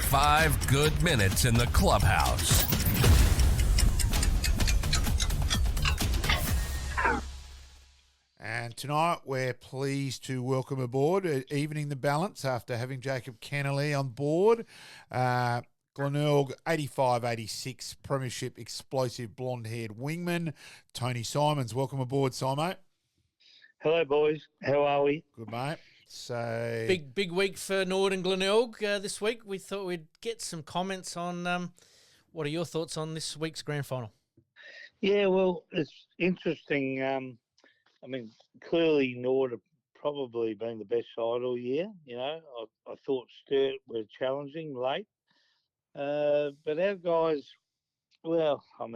5 good minutes in the clubhouse. And tonight we're pleased to welcome aboard, evening the balance after having Jacob Kennelly on board. Glenelg 85-86 Premiership explosive blonde-haired wingman, Tony Symonds. Welcome aboard, Simo. Hello, boys. How are we? Good, mate. So Big week for Norwood and Glenelg this week. We thought we'd get some comments on what are your thoughts on this week's grand final? Yeah, well, it's interesting. Clearly Norwood have probably been the best side all year. You know, I thought Sturt were challenging late. But our guys, well, I'm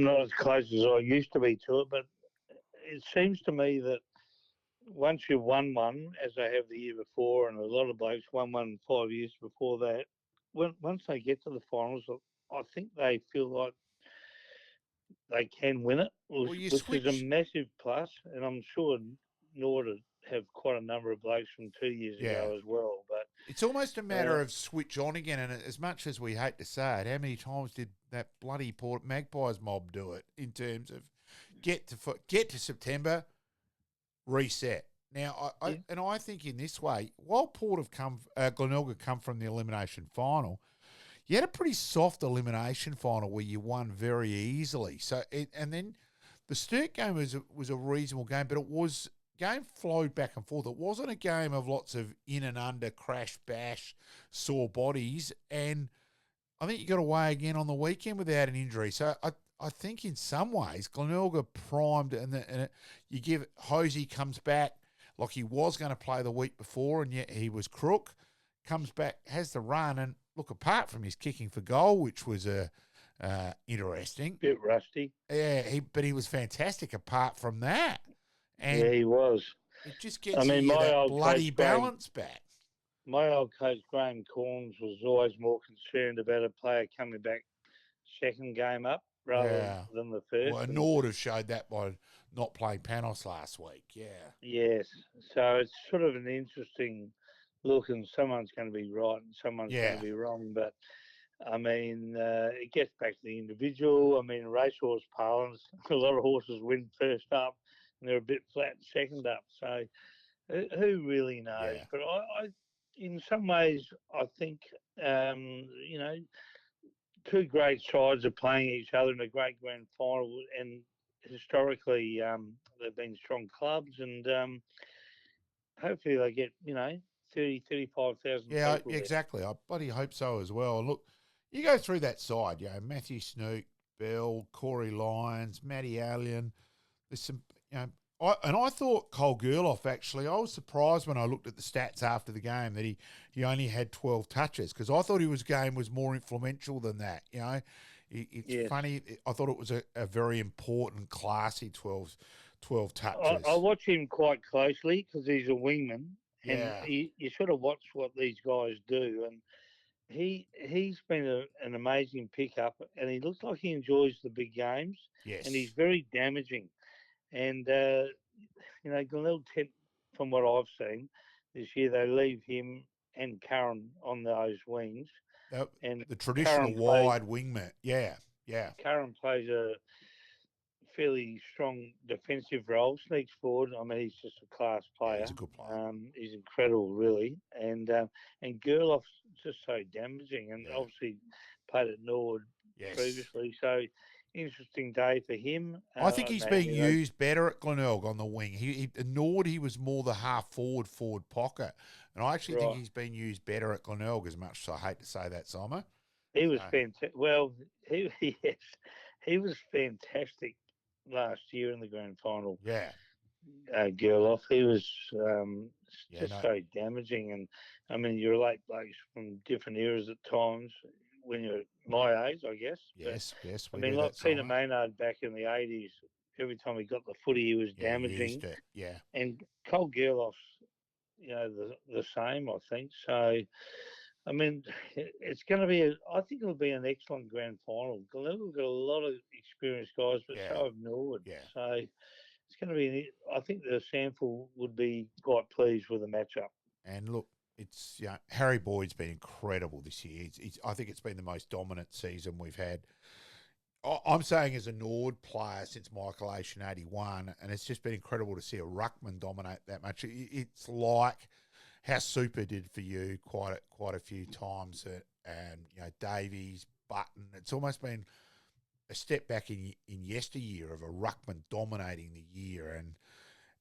not as close as I used to be to it, but it seems to me that once you've won one, as they have the year before, and a lot of blokes won one 5 years before that, once they get to the finals, I think they feel like they can win it, which is a massive plus. And I'm sure Norwood have quite a number of blokes from 2 years ago as well. But it's almost a matter of switch on again. And as much as we hate to say it, how many times did that bloody Port Magpies mob do it in terms of get to September, reset? Now, I think in this way, while Glenelg have come from the elimination final, you had a pretty soft elimination final where you won very easily. So, and then the Sturt game was a reasonable game, but game flowed back and forth. It wasn't a game of lots of in and under, crash, bash, sore bodies. And I think you got away again on the weekend without an injury. So I think in some ways Glenelg are primed, and you give Hosey comes back like he was going to play the week before, and yet he was crook, comes back, has the run, and look, apart from his kicking for goal, which was interesting. Bit rusty. Yeah, but he was fantastic apart from that. And yeah, he was. It just gets that bloody balance back. My old coach, Graham Corns, was always more concerned about a player coming back second game up rather than the first. Well, Norwood have showed that by not playing Panos last week, Yes. So it's sort of an interesting look, and someone's going to be right and someone's going to be wrong. But, it gets back to the individual. Racehorse parlance, a lot of horses win first up and they're a bit flat second up. So who really knows? Yeah. But I, in some ways, I think, two great sides are playing each other in a great grand final, and historically they've been strong clubs, and hopefully they get, 30, 35,000 Yeah, people exactly. I bloody hope so as well. And look, you go through that side, Matthew Snook, Bell, Corey Lyons, Matty Allen. There's some, I thought Cole Gerloff, actually, I was surprised when I looked at the stats after the game that he only had 12 touches, because I thought his game was more influential than that. It's funny. I thought it was a very important, classy 12 touches. I watch him quite closely because he's a wingman, and you sort of watch what these guys do, and he's been an amazing pickup, and he looks like he enjoys the big games. Yes. And he's very damaging. And, Glenelg, from what I've seen this year, they leave him and Curran on those wings. And the traditional wide wingman. Yeah. Curran plays a fairly strong defensive role, sneaks forward. He's just a class player. Yeah, he's a good player. He's incredible, really. And Gerloff's just so damaging, and obviously played at Norwood previously. So interesting day for him. I think he's being used better at Glenelg on the wing. At Norwood, he was more the half-forward pocket. And I actually think he's been used better at Glenelg, as much as I hate to say that, Simo. He was fantastic. Well, he was fantastic last year in the grand final. Yeah. Gerloff, he was so damaging. And, you're late blokes from different eras at times when you're my age, I guess. Yes. Like Peter Maynard back in the 80s, every time he got the footy, he was damaging. And Cole Gerloff's, the same, I think. So, it's going to be, I think it'll be an excellent grand final. Glenelg got a lot of experienced guys, but so have Norwood. Yeah. So it's going to be, I think the SANFL would be quite pleased with the matchup. And look, it's Harry Boyd's been incredible this year. I think it's been the most dominant season we've had. I'm saying as a Norwood player since Michael Aish in 81, and it's just been incredible to see a ruckman dominate that much. It's like how Super did for you quite a few times, and Davies, Button. It's almost been a step back in yesteryear of a ruckman dominating the year,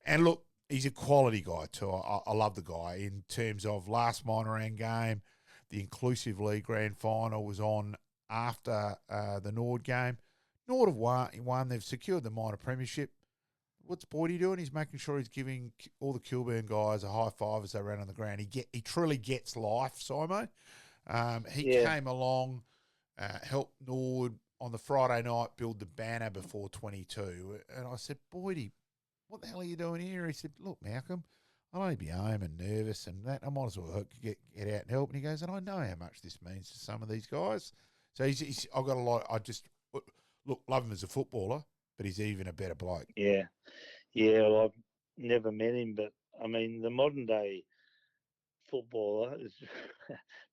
and look, he's a quality guy too. I love the guy in terms of last minor round game, the Inclusive League Grand Final was on after the Nord game. Nord have won. They've secured the minor premiership. What's Boydie doing? He's making sure he's giving all the Kilburn guys a high five as they ran on the ground. He truly gets life, Simo. He came along, helped Nord on the Friday night build the banner before 22. And I said, Boydie, what the hell are you doing here? He said, look, Malcolm, I'll only be home and nervous and that. I might as well get out and help. And he goes, and I know how much this means to some of these guys. So I've got a lot. I just love him as a footballer, but he's even a better bloke. Yeah. Well, I've never met him, but I mean, the modern day footballer is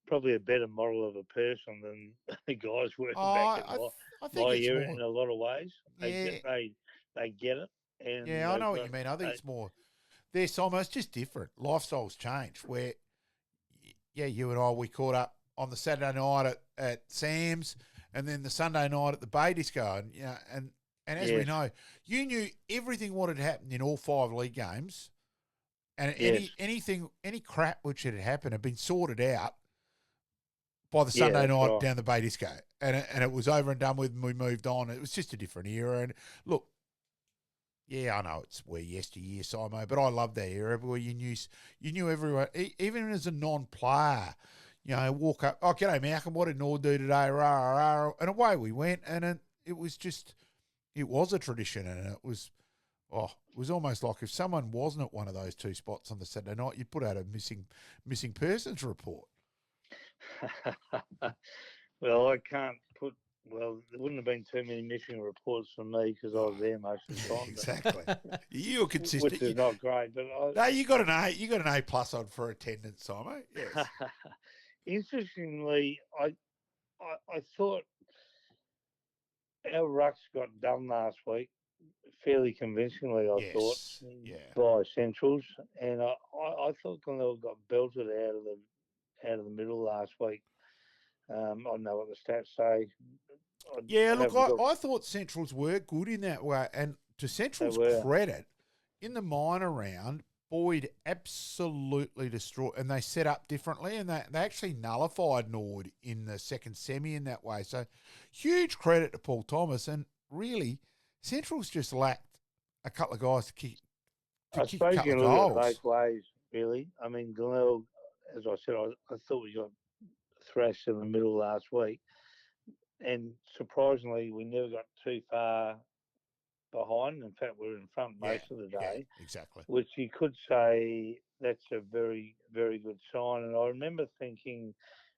probably a better model of a person than the guys were back in I think my it's era more, in a lot of ways. Yeah. They get it. And Yeah, I know what you mean. I think it's more, it's just different. Lifestyles change where, you and I, we caught up on the Saturday night at Sam's and then the Sunday night at the Bay Disco. And, as we know, you knew everything what had happened in all 5 league games. And any crap which had happened had been sorted out by the Sunday night down the Bay Disco. And it was over and done with and we moved on. It was just a different era. And look, I know it's where yesteryear, Simo, but I love that era where you knew everyone, even as a non-player, walk up, g'day Malcolm, what did Nord do today? Rah, rah, rah, and away we went. And it was a tradition, and it was almost like if someone wasn't at one of those 2 spots on the Saturday night, you'd put out a missing persons report. Well, I can't put. Well, there wouldn't have been too many missing reports from me because I was there most of the time. Exactly. You were consistent. Which is not great, but no, you got an A. You got an A plus on for attendance, Simo. Yes. Interestingly, I thought our rucks got done last week fairly convincingly. I thought by Centrals, and I thought Glenelg got belted out of the middle last week. I don't know what the stats say. I thought Centrals were good in that way, and to Centrals' credit, in the minor round, Boyd absolutely destroyed, and they set up differently, and they actually nullified Nord in the second semi in that way. So, huge credit to Paul Thomas, and really, Centrals just lacked a couple of guys to kick. I suppose you can look at it both ways, really. I mean, Glenelg, as I said, I thought we got thrashed in the middle last week. And surprisingly, we never got too far behind. In fact, we were in front most of the day. Yeah, exactly. Which you could say that's a very, very good sign. And I remember thinking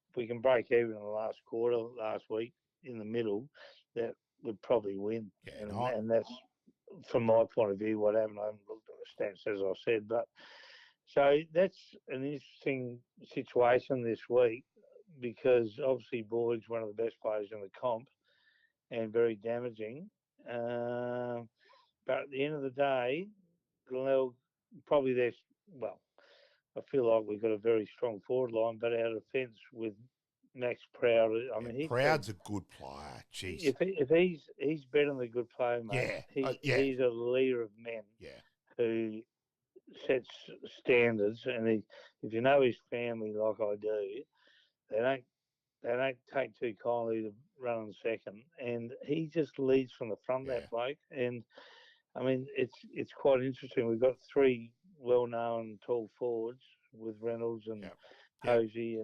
if we can break even in the last quarter last week in the middle, that would probably win. Yeah, and that's, from my point of view, what happened. I haven't looked at the stats, as I said. But so that's an interesting situation this week, because obviously Boyd's one of the best players in the comp and very damaging. But at the end of the day, Glenelg probably I feel like we've got a very strong forward line, but our defence with Max Proud, I mean, Proud's a good player. Jeez. If he's better than a good player, mate. He's a leader of men. Yeah. Who sets standards, and if you know his family like I do, they don't take too kindly to run on second, and he just leads from the front. That bloke, and I mean it's quite interesting. We've got 3 well-known tall forwards with Reynolds and Hosey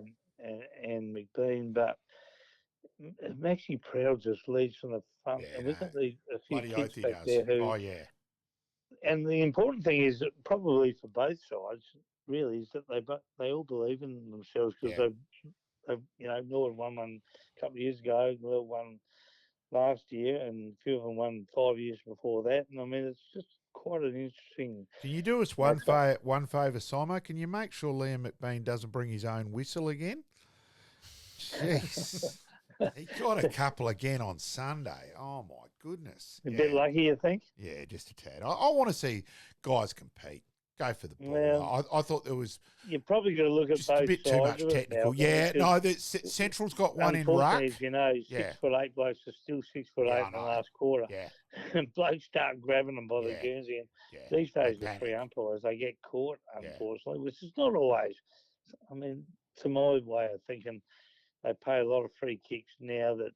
and McBean, but Maxie Proud just leads from the front, and we've got a few kids back there who. And the important thing is that probably for both sides, really, is that they all believe in themselves, because they've Norwood won one a couple of years ago, Glenelg won last year, and a few of them won 5 years before that. And I mean, it's just quite an interesting. Can you do us one favour, Simo? Can you make sure Liam McBean doesn't bring his own whistle again? Jeez. He got a couple again on Sunday. Oh, my goodness. A bit lucky, you think? Yeah, just a tad. I want to see guys compete. Go for the ball. Well, I thought there was you've probably got to look at just both a bit too much sides of it technical. now, Yeah, because no, Central's got one in ruck. unfortunately, as you know, 6'8" blokes are still 6'8" in the last quarter. Yeah. And blokes start grabbing them by the Guernsey. And these days, the free umpires, they get caught, unfortunately, which is not always. I mean, to my way of thinking, they pay a lot of free kicks now that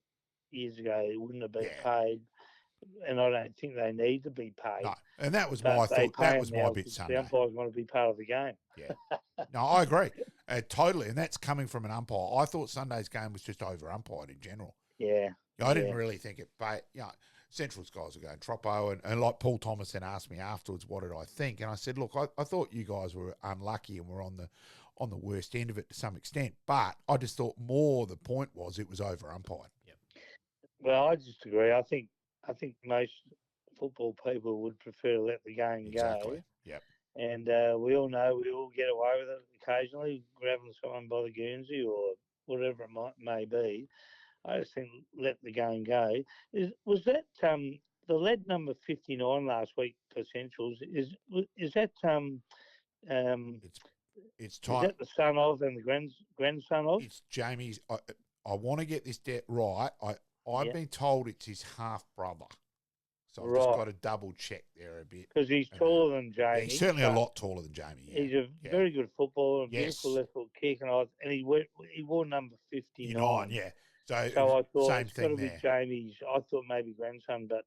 years ago wouldn't have been paid. And I don't think they need to be paid. No, and that was my thought. That was my bit Sunday. The umpires want to be part of the game. Yeah. No, I agree. Totally. And that's coming from an umpire. I thought Sunday's game was just over umpired in general. Yeah. I didn't really think it. But, Central's guys are going Troppo. And like Paul Thomas then asked me afterwards, what did I think? And I said, look, I thought you guys were unlucky and were on the worst end of it to some extent. But I just thought more the point was it was over umpired. Yep. Well, I disagree. I think most football people would prefer to let the game go. Yep. And we all know we all get away with it occasionally, grabbing someone by the Guernsey or whatever it may be. I just think let the game go. Was that the lead number 59 last week for Centrals? Is that it's time. Is that the son of and the grandson of? It's Jamie's. I want to get this right. I've been told it's his half brother, so I've just got to double check there a bit because he's taller than Jamie. Yeah, he's certainly a lot taller than Jamie. Yeah. He's a very good footballer, and beautiful left foot kick, and he wore number 59. Yeah. So I thought same it's thing got to be Jamie's. I thought maybe grandson, but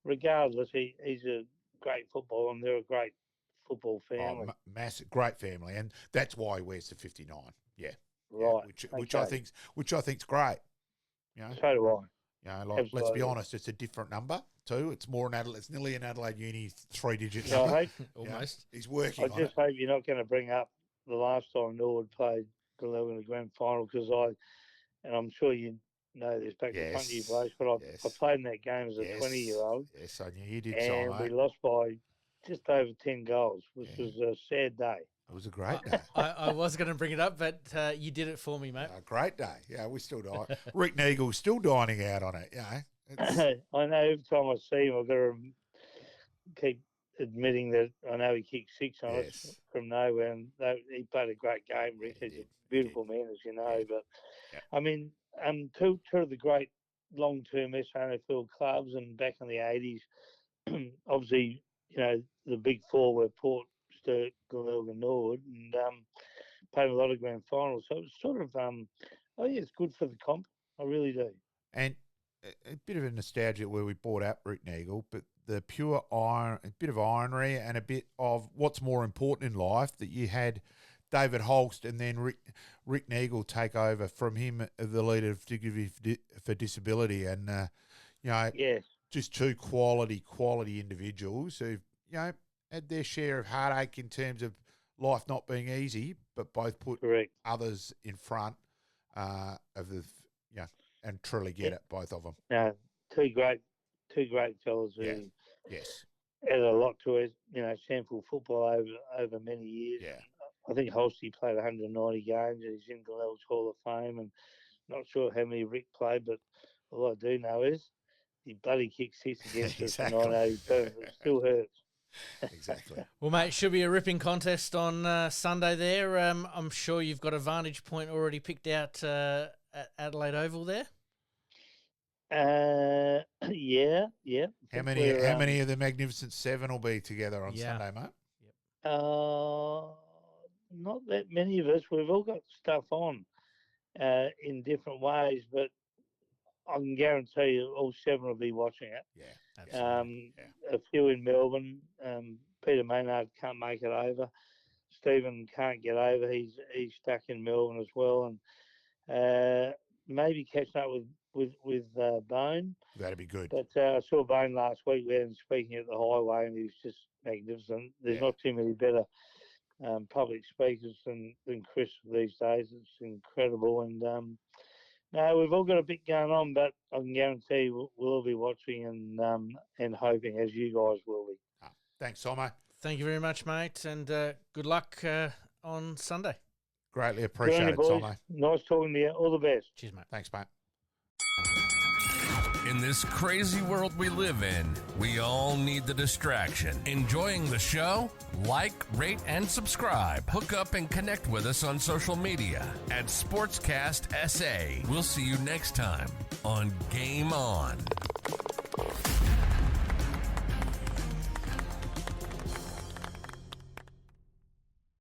regardless, he's a great footballer, and they're a great football family. Massive, great family, and that's why he wears the 59. Yeah, right. Which I think's great. So do I. Let's be honest, it's a different number too. It's more it's nearly an Adelaide Uni 3-digit number. I hope, almost. He's working. I just hope you're not going to bring up the last time Norwood played Glenelg in the grand final, because and I'm sure you know this back in front of you blokes, but I played in that game as a 20-year-old. Yes, I knew you did. And we lost by just over 10 goals, which was a sad day. It was a great day. I was going to bring it up, but you did it for me, mate. A great day. Yeah, we still die. Rick Neagle's still dining out on it. I know every time I see him, I've got to keep admitting that I know he kicked 6 on us from nowhere, and he played a great game. Rick is a beautiful man, as you know. But I mean, two of the great long-term SANFL clubs, and back in the 80s, obviously, the big four were Port, Sturt, Glenelg and Norwood, and played a lot of grand finals. So it's sort of, it's good for the comp. I really do. And a bit of a nostalgia where we brought up Rick Neagle, but the pure iron, a bit of irony and a bit of what's more important in life, that you had David Holst and then Rick Neagle take over from him, the leader of Dignity for Disability, and just two quality individuals who've had their share of heartache in terms of life not being easy, but both put others in front of the and truly get it, both of them. No, two great fellas who added a lot to it. SANFL football over many years. Yeah. I think Holsty played 190 games, and he's in Glenelg's Hall of Fame. And not sure how many Rick played, but all I do know is he bloody kicked 6 against us in 1982. It still hurts. Exactly. Well, mate, should be a ripping contest on Sunday there. I'm sure you've got a vantage point already picked out at Adelaide Oval there. Yeah. How many of the Magnificent Seven will be together on Sunday, mate? Not that many of us. We've all got stuff on in different ways, but I can guarantee you all 7 will be watching it. Yeah, absolutely. A few in Melbourne. Peter Maynard can't make it over. Stephen can't get over. He's stuck in Melbourne as well, and maybe catching up with Bone. That'd be good. But I saw Bone last week. We had him speaking at the Highway, and he was just magnificent. There's not too many better public speakers than Chris these days. It's incredible. And no, we've all got a bit going on, but I can guarantee we'll all be watching and hoping, as you guys will be. Thanks, Tomo. Thank you very much, mate, and good luck on Sunday. Greatly Good on appreciate you, it, boys. Tomo. Nice talking to you. All the best. Cheers, mate. Thanks, mate. In this crazy world we live in, we all need the distraction. Enjoying the show? Like, rate, and subscribe. Hook up and connect with us on social media at Sportscast SA. We'll see you next time on Game On.